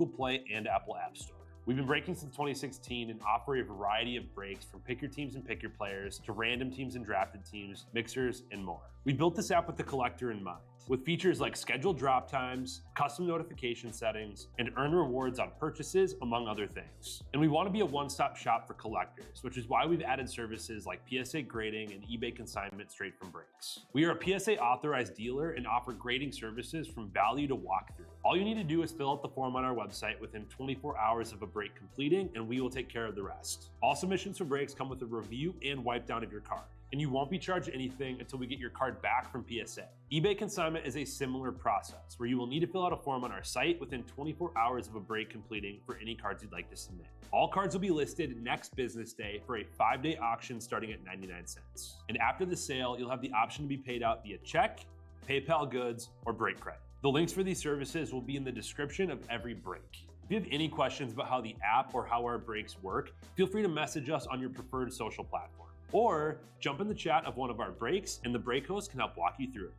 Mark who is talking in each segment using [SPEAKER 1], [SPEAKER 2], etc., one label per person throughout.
[SPEAKER 1] Google Play and Apple App Store. We've been breaking since 2016 and offer a variety of breaks from pick your teams and pick your players to random teams and drafted teams, mixers, and more. We built this app with the collector in mind, with features like scheduled drop times, custom notification settings, and earn rewards on purchases, among other things. And we want to be a one-stop shop for collectors, which is why we've added services like PSA grading and eBay consignment straight from breaks. We are a PSA authorized dealer and offer grading services from value to walkthrough. All you need to do is fill out the form on our website within 24 hours of a break completing, and we will take care of the rest. All submissions for breaks come with a review and wipe down of your card, and you won't be charged anything until we get your card back from PSA. eBay consignment is a similar process where you will need to fill out a form on our site within 24 hours of a break completing for any cards you'd like to submit. All cards will be listed next business day for a 5-day auction starting at 99 cents. And after the sale, you'll have the option to be paid out via check, PayPal goods, or break credit. The links for these services will be in the description of every break. If you have any questions about how the app or how our breaks work, feel free to message us on your preferred social platform. Or jump in the chat of one of our breaks and the break host can help walk you through it.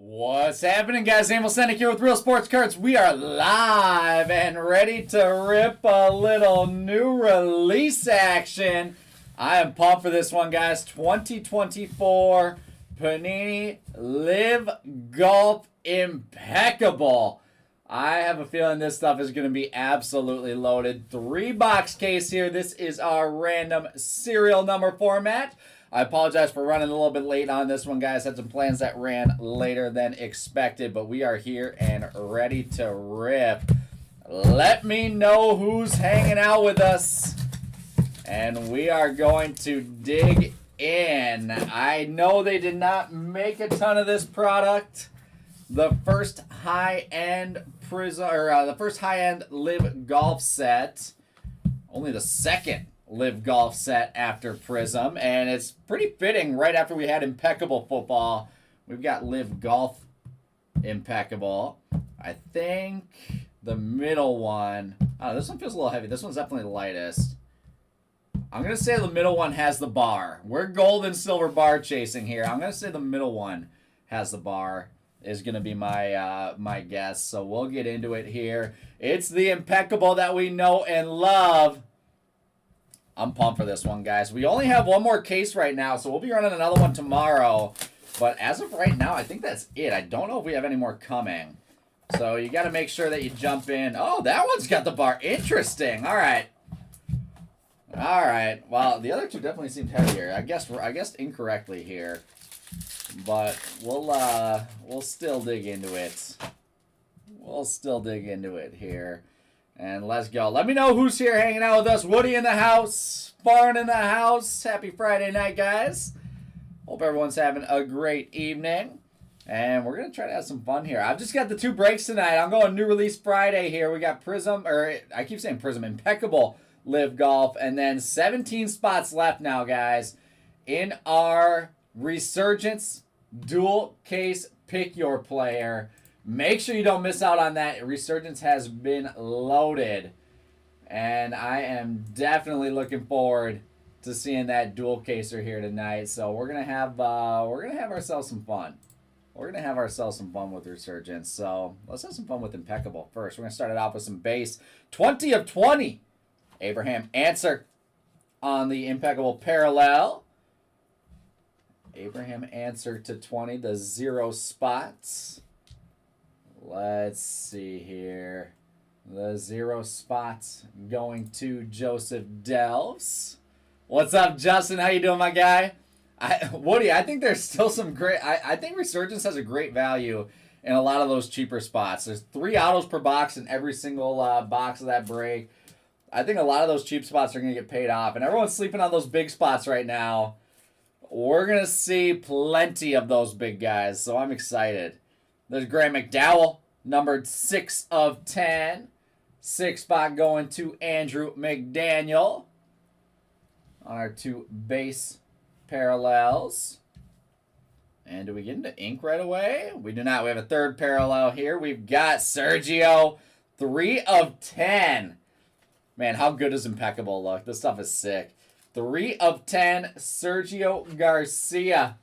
[SPEAKER 2] What's happening, guys? Emil Senek here with Real Sports Cards. We are live and ready to rip a little new release action. I am pumped for this one, guys. 2024 Panini LIV Golf Impeccable. I have a feeling this stuff is going to be absolutely loaded. 3-box case here. This is our random serial number format. I apologize for running a little bit late on this one, guys. Had some plans that ran later than expected, but we are here and ready to rip. Let me know who's hanging out with us, and we are going to dig in. I know they did not make a ton of this product. The first high-end the first high-end LIV Golf set, only the second LIV Golf set after Prism, and it's pretty fitting right after we had Impeccable Football. We've got LIV Golf Impeccable. I think the middle one, oh, this one feels a little heavy. This one's definitely the lightest. I'm going to say the middle one has the bar. We're gold and silver bar chasing here. I'm going to say the middle one has the bar is going to be my my guess. So we'll get into it here. It's the Impeccable that we know and love. I'm pumped for this one, guys. We only have one more case right now, so we'll be running another one tomorrow. But as of right now, I think that's it. I don't know if we have any more coming. So you got to make sure that you jump in. Oh, that one's got the bar. Interesting. All right. All right. Well, the other two definitely seemed heavier. I guessed incorrectly here. But we'll still dig into it. We'll still dig into it here. And let's go. Let me know who's here hanging out with us. Woody in the house. Barn in the house. Happy Friday night, guys. Hope everyone's having a great evening. And we're going to try to have some fun here. I've just got the 2 breaks tonight. I'm going new release Friday here. We got Prism, or I keep saying Prism, Impeccable LIV Golf. And then 17 spots left now, guys, in our Resurgence dual case pick your player. Make sure you don't miss out on that. Resurgence has been loaded, and I am definitely looking forward to seeing that dual caser here tonight. So we're gonna have ourselves some fun. We're gonna have ourselves some fun with Resurgence. So let's have some fun with Impeccable first. We're gonna start it off with some base 20 of 20. Abraham Answer on the Impeccable Parallel. Abraham Answer to 20, the 0 spots. Let's see here. The 0 spots going to Joseph Delves. What's up, Justin? How you doing, my guy? Woody, I think there's still some great... I think Resurgence has a great value in a lot of those cheaper spots. There's 3 autos per box in every single box of that break. I think a lot of those cheap spots are going to get paid off. And everyone's sleeping on those big spots right now. We're going to see plenty of those big guys, so I'm excited. There's Graham McDowell, numbered 6 of 10. 6 spot going to Andrew McDaniel on our 2 base parallels. And do we get into ink right away? We do not. We have a 3rd parallel here. We've got Sergio, 3 of 10. Man, how good does Impeccable look? This stuff is sick. 3 of 10, Sergio Garcia.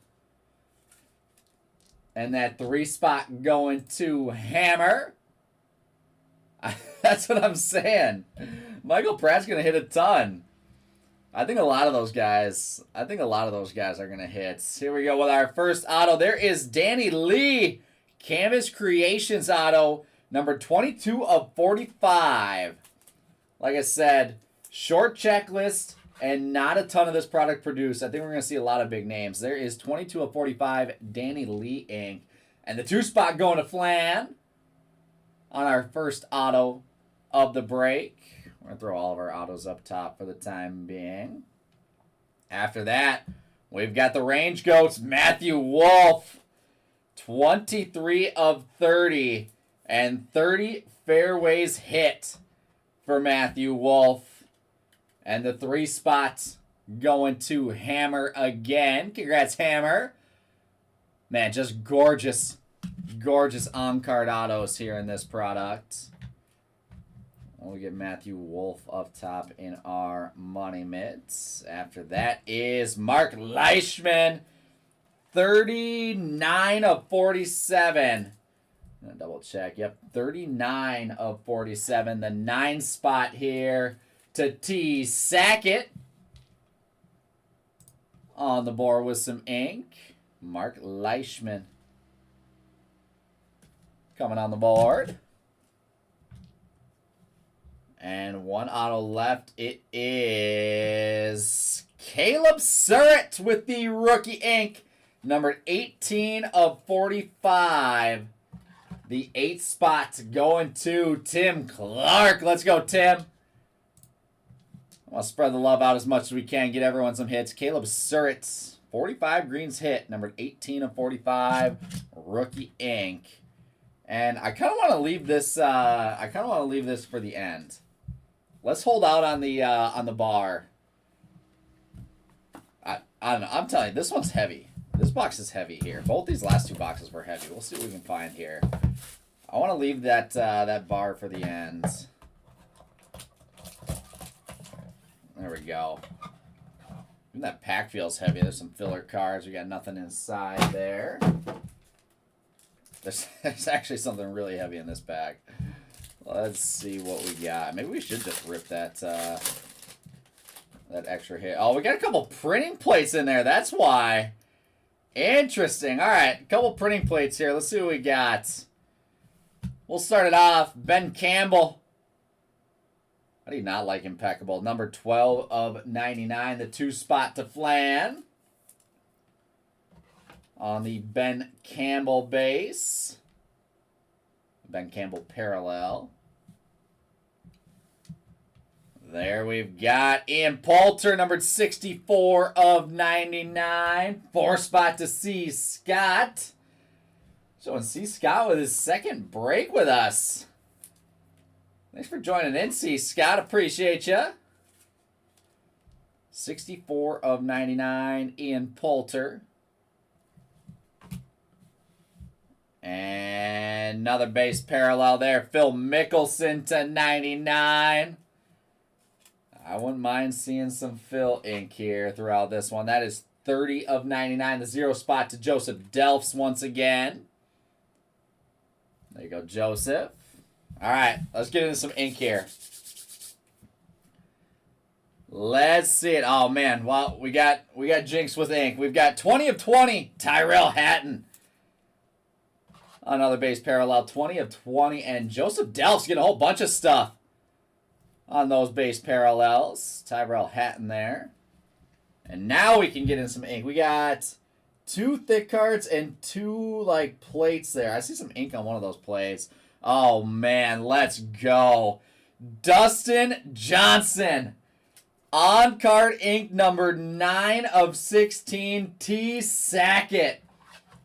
[SPEAKER 2] And that 3 spot going to Hammer. That's what I'm saying. Michael Pratt's going to hit a ton. I think a lot of those guys are going to hit. Here we go with our first auto. There is Danny Lee. Canvas Creations auto. Number 22 of 45. Like I said, short checklist and not a ton of this product produced. I think we're going to see a lot of big names. There is 22 of 45 Danny Lee ink. And the 2 spot going to Flan on our first auto of the break. We're going to throw all of our autos up top for the time being. After that, we've got the Range Goats, Matthew Wolf. 23 of 30. And 30 fairways hit for Matthew Wolf. And the 3 spots going to Hammer again. Congrats, Hammer. Man, just gorgeous, gorgeous on-card autos here in this product. We get Matthew Wolf up top in our money mitts. After that is Mark Leishman. 39 of 47. I'm gonna double check. Yep, 39 of 47. The 9 spot here to T. Sackett. On the board with some ink. Mark Leishman coming on the board. And 1 auto left. It is Caleb Surratt with the rookie ink. Numbered 18 of 45. The 8 spots going to Tim Clark. Let's go, Tim. I want to spread the love out as much as we can. Get everyone some hits. Caleb Surratt, 45 greens hit. Numbered 18 of 45. Rookie ink. And I kind of want to leave this. For the end. Let's hold out on the bar. I don't know. I'm telling you, this one's heavy. This box is heavy here. Both these last 2 boxes were heavy. We'll see what we can find here. I want to leave that bar for the end. There we go. Even that pack feels heavy. There's some filler cards. We got nothing inside there. There's actually something really heavy in this bag. Let's see what we got. Maybe we should just rip that that extra hit. Oh, we got a couple printing plates in there. That's why. Interesting. All right, a couple printing plates here. Let's see what we got. We'll start it off. Ben Campbell. How do you not like Impeccable? Number 12 of 99. The 2 spot to Flan. On the Ben Campbell base. Ben Campbell parallel. There we've got Ian Poulter, numbered 64 of 99. 4 spot to C. Scott. Showing C. Scott with his 2nd break with us. Thanks for joining in, C. Scott. Appreciate you. 64 of 99, Ian Poulter. And another base parallel there. Phil Mickelson to 99. I wouldn't mind seeing some Phil ink here throughout this one. That is 30 of 99. The 0 spot to Joseph Delphs once again. There you go, Joseph. All right, let's get into some ink here. Let's see it. Oh, man. Well, we got jinxed with ink. We've got 20 of 20, Tyrell Hatton. Another base parallel, 20 of 20. And Joseph Delphs getting a whole bunch of stuff on those base parallels. Tyrell Hatton there. And now we can get in some ink. We got 2 thick cards and 2, plates there. I see some ink on one of those plates. Oh, man. Let's go. Dustin Johnson. On-card ink number 9 of 16, T. Sackett.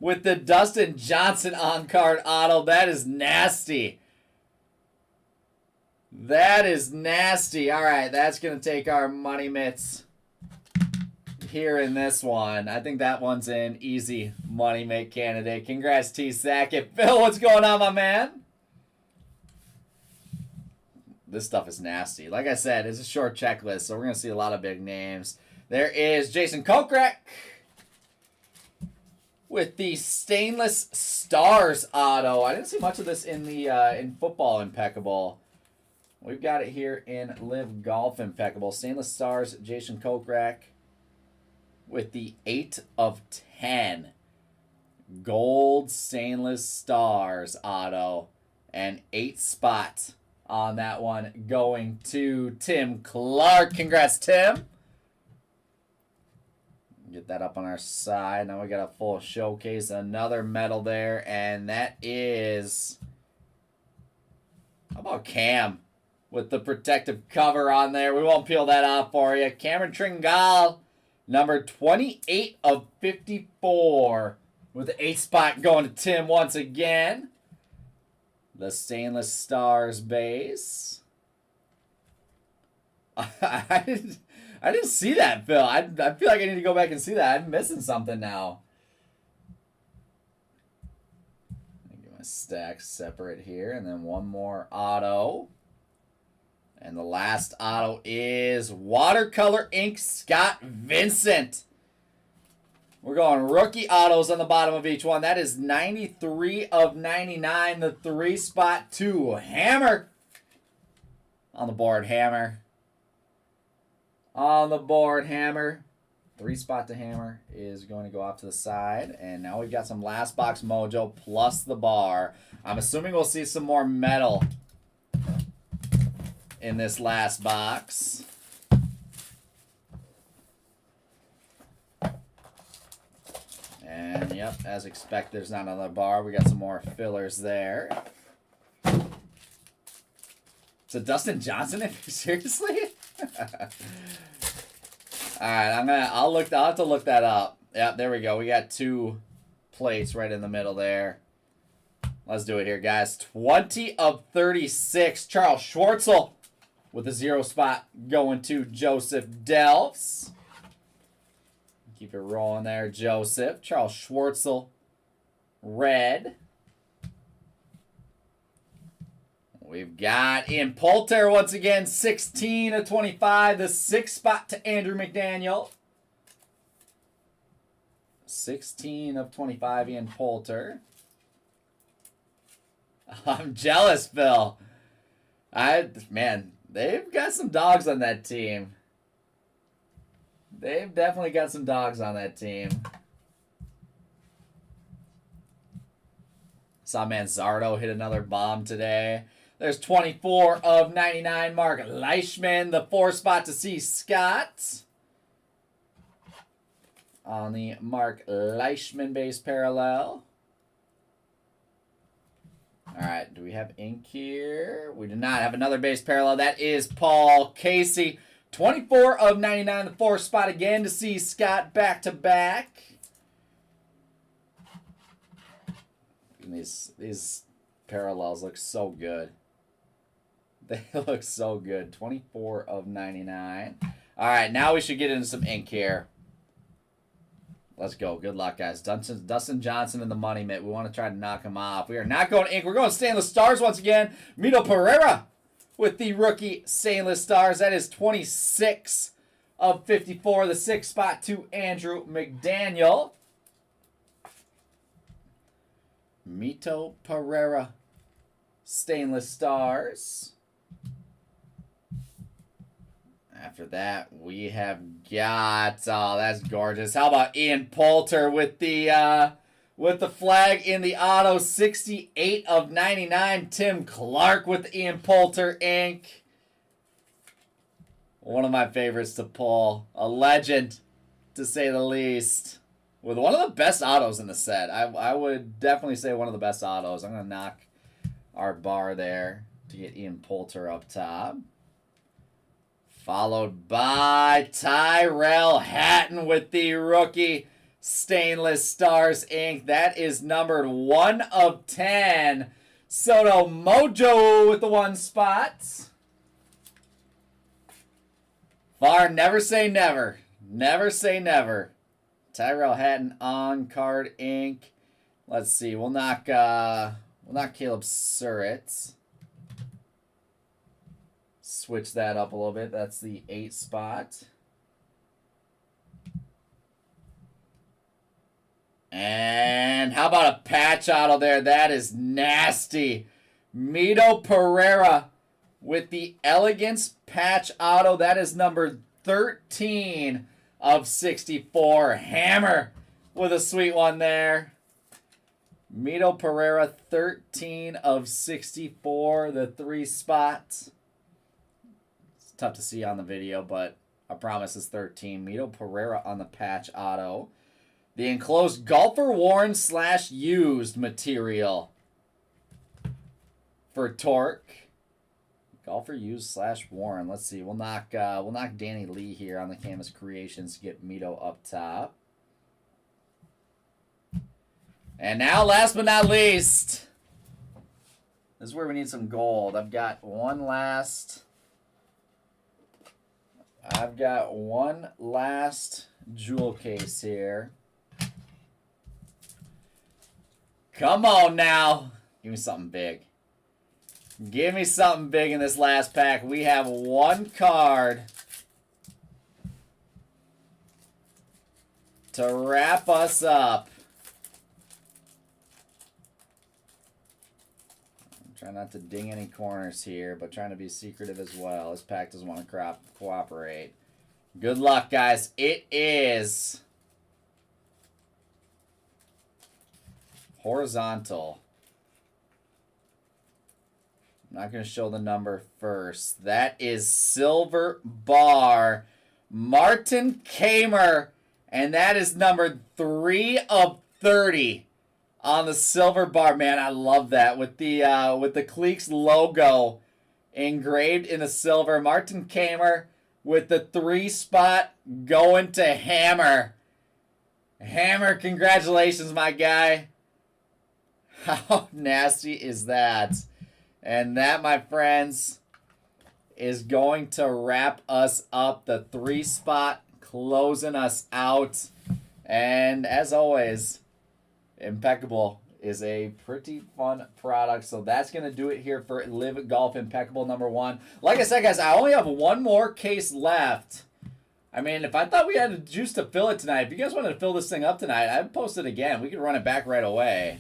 [SPEAKER 2] with the Dustin Johnson on-card auto. That is nasty. That is nasty. All right, that's going to take our money mitts here in this one. I think that one's an easy money mitt candidate. Congrats, T. Sackett. Phil, what's going on, my man? This stuff is nasty. Like I said, it's a short checklist, so we're going to see a lot of big names. There is Jason Kokrak with the Stainless Stars auto. I didn't see much of this in the in Football Impeccable. We've got it here in Live Golf Impeccable. Stainless Stars, Jason Kokrak with the 8 of 10. Gold Stainless Stars auto. And 8 spot on that one going to Tim Clark. Congrats, Tim. Get that up on our side. Now we got a full showcase. Another medal there. And that is... How about Cam with the protective cover on there? We won't peel that off for you. Cameron Tringal, number 28 of 54. With the 8 spot going to Tim once again. The Stainless Stars base. I didn't see that, Phil. I feel like I need to go back and see that. I'm missing something now. Get my stacks separate here. And then one more auto. And the last auto is Watercolor Ink Scott Vincent. We're going rookie autos on the bottom of each one. That is 93 of 99. The 3 spot to Hammer. On the board, Hammer. On the board, Hammer. 3 spot to Hammer is going to go off to the side. And now we've got some last box mojo plus the bar. I'm assuming we'll see some more metal in this last box. And, yep, as expected, there's not another bar. We got some more fillers there. So Dustin Johnson, seriously? Alright, I'll have to look that up. Yep, there we go. We got 2 plates right in the middle there. Let's do it here, guys. 20 of 36. Charles Schwartzel with the 0 spot going to Joseph Delfs. Keep it rolling there, Joseph. Charles Schwartzel, red. We've got Ian Poulter once again, 16 of 25. The 6 spot to Andrew McDaniel. 16 of 25, Ian Poulter. I'm jealous, Phil. Man, they've got some dogs on that team. They've definitely got some dogs on that team. Saw Manzardo hit another bomb today. There's 24 of 99. Mark Leishman, the 4 spot to C. Scott. On the Mark Leishman base parallel. All right, do we have ink here? We do not have another base parallel. That is Paul Casey. 24 of 99, the 4 spot again to see Scott back to back. And these parallels look so good. They look so good. 24 of 99. All right, now we should get into some ink here. Let's go. Good luck, guys. Dustin Johnson in the money mitt. We want to try to knock him off. We are not going ink. We're going Stainless Stars once again. Mito Pereira with the rookie Stainless Stars. That is 26 of 54. The 6 spot to Andrew McDaniel. Mito Pereira, Stainless Stars. After that, we have got, oh, that's gorgeous. How about Ian Poulter with the flag in the auto, 68 of 99. Tim Clark with Ian Poulter ink. One of my favorites to pull. A legend, to say the least. With one of the best autos in the set. I would definitely say one of the best autos. I'm going to knock our bar there to get Ian Poulter up top. Followed by Tyrell Hatton with the rookie Stainless Stars ink. That is numbered 1 of 10. Soto Mojo with the 1 spot. Var, never say never. Never say never. Tyrell Hatton on card ink. Let's see. We'll knock Caleb Surratt. Switch that up a little bit. That's the 8 spot. And how about a patch auto there? That is nasty. Mito Pereira with the Elegance patch auto. That is number 13 of 64. Hammer with a sweet one there. Mito Pereira, 13 of 64, the 3 spots. It's tough to see on the video, but I promise it's 13. Mito Pereira on the patch auto. The enclosed golfer worn / used material for Torque. Golfer used / worn. Let's see. We'll knock Danny Lee here on the Canvas Creations to get Mito up top. And now, last but not least, this is where we need some gold. I've got one last jewel case here. Come on now. Give me something big. Give me something big in this last pack. We have 1 card to wrap us up. I'm trying not to ding any corners here, but trying to be secretive as well. This pack doesn't want to cooperate. Good luck, guys. It is horizontal. I'm not going to show the number first. That is Silver Bar. Martin Kamer. And that is numbered 3 of 30 on the Silver Bar. Man, I love that. With the Cleeks logo engraved in the silver. Martin Kamer with the 3 spot going to Hammer. Hammer, congratulations, my guy. How nasty is that? And that, my friends, is going to wrap us up. The 3 spot closing us out. And as always, Impeccable is a pretty fun product. So that's going to do it here for Live Golf Impeccable #1. Like I said, guys, I only have 1 more case left. I mean, if I thought we had the juice to fill it tonight, if you guys wanted to fill this thing up tonight, I'd post it again. We could run it back right away.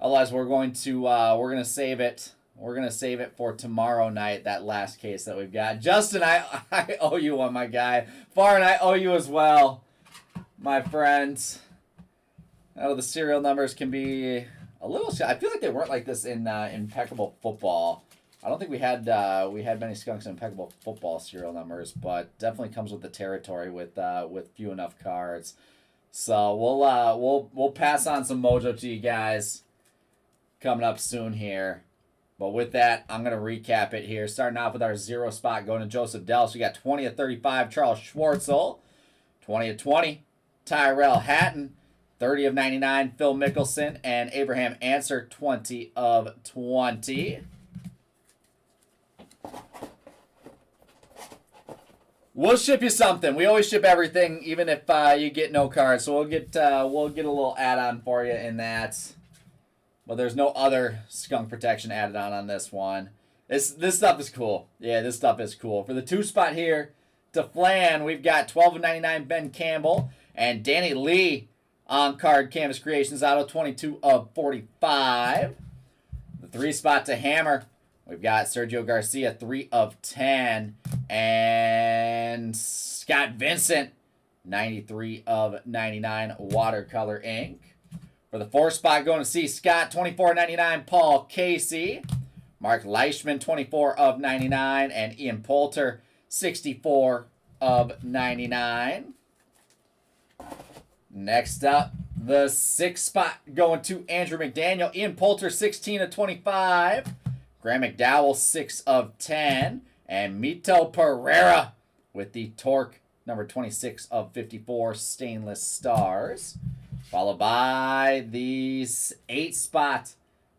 [SPEAKER 2] Otherwise, we're going to save it. We're going to save it for tomorrow night, that last case that we've got. Justin, I owe you one, my guy. Farn, I owe you as well, my friends. Oh, the serial numbers can be a little... I feel like they weren't like this in Impeccable Football. I don't think we had many skunks in Impeccable Football serial numbers, but definitely comes with the territory with few enough cards. So we'll pass on some mojo to you guys coming up soon here. But with that, I'm going to recap it here. Starting off with our 0 spot going to Joseph Dells. We got 20 of 35, Charles Schwartzel. 20 of 20, Tyrell Hatton. 30 of 99, Phil Mickelson. And Abraham Answer, 20 of 20. We'll ship you something. We always ship everything, even if you get no cards. So we'll get a little add-on for you in that. But there's no other skunk protection added on this one. This stuff is cool. Yeah, this stuff is cool. For the 2 spot here, to Flan, we've got 12 of 99 Ben Campbell and Danny Lee on card Canvas Creations auto, 22 of 45. The 3 spot to Hammer, we've got Sergio Garcia, 3 of 10. And Scott Vincent, 93 of 99 watercolor ink. For the 4 spot, going to see Scott, 24.99, Paul Casey. Mark Leishman, 24 of 99. And Ian Poulter, 64 of 99. Next up, the 6 spot, going to Andrew McDaniel. Ian Poulter, 16 of 25. Graham McDowell, 6 of 10. And Mito Pereira with the Torque number 26 of 54 stainless stars. Followed by the 8 spot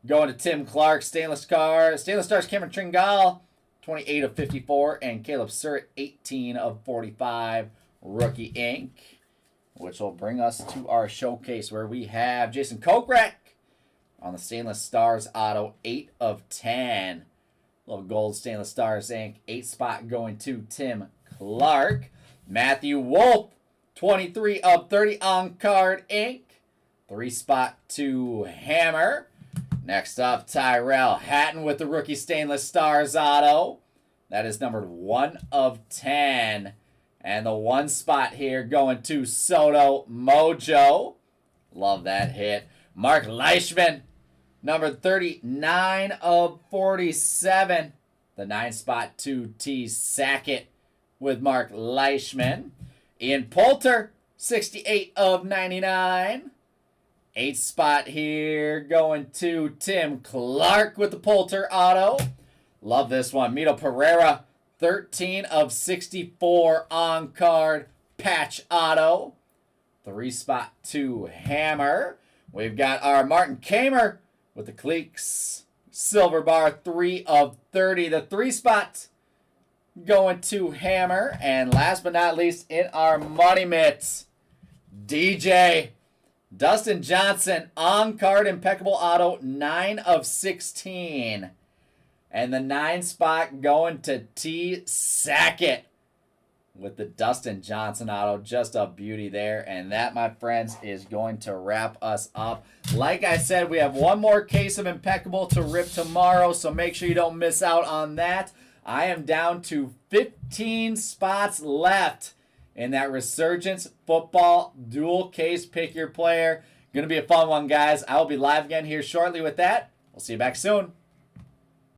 [SPEAKER 2] going to Tim Clark, stainless stars, Cameron Tringal, 28 of 54, and Caleb Surratt, 18 of 45, rookie ink, which will bring us to our showcase where we have Jason Kokrak on the stainless stars auto, 8 of 10. Little gold stainless stars ink, 8 spot going to Tim Clark. Matthew Wolf, 23 of 30 on card ink, 3 spot to Hammer. Next up, Tyrell Hatton with the rookie stainless stars auto. That is numbered 1 of 10. And the 1 spot here going to Soto Mojo. Love that hit. Mark Leishman, numbered 39 of 47. The 9 spot to T. Sackett with Mark Leishman. Ian Poulter, 68 of 99. 8 spot here going to Tim Clark with the Poulter auto. Love this one. Mito Pereira, 13 of 64 on card patch auto. 3 spot to Hammer. We've got our Martin Kamer with the Cleeks silver bar, 3 of 30. The 3 spot going to Hammer. And last but not least, in our money mitts, DJ Dustin Johnson, on-card impeccable auto, 9 of 16. And the 9 spot going to T. Sackett with the Dustin Johnson auto. Just a beauty there. And that, my friends, is going to wrap us up. Like I said, we have one more case of impeccable to rip tomorrow, so make sure you don't miss out on that. I am down to 15 spots left in that Resurgence Football dual case pick your player. Going to be a fun one, guys. I will be live again here shortly with that. We'll see you back soon.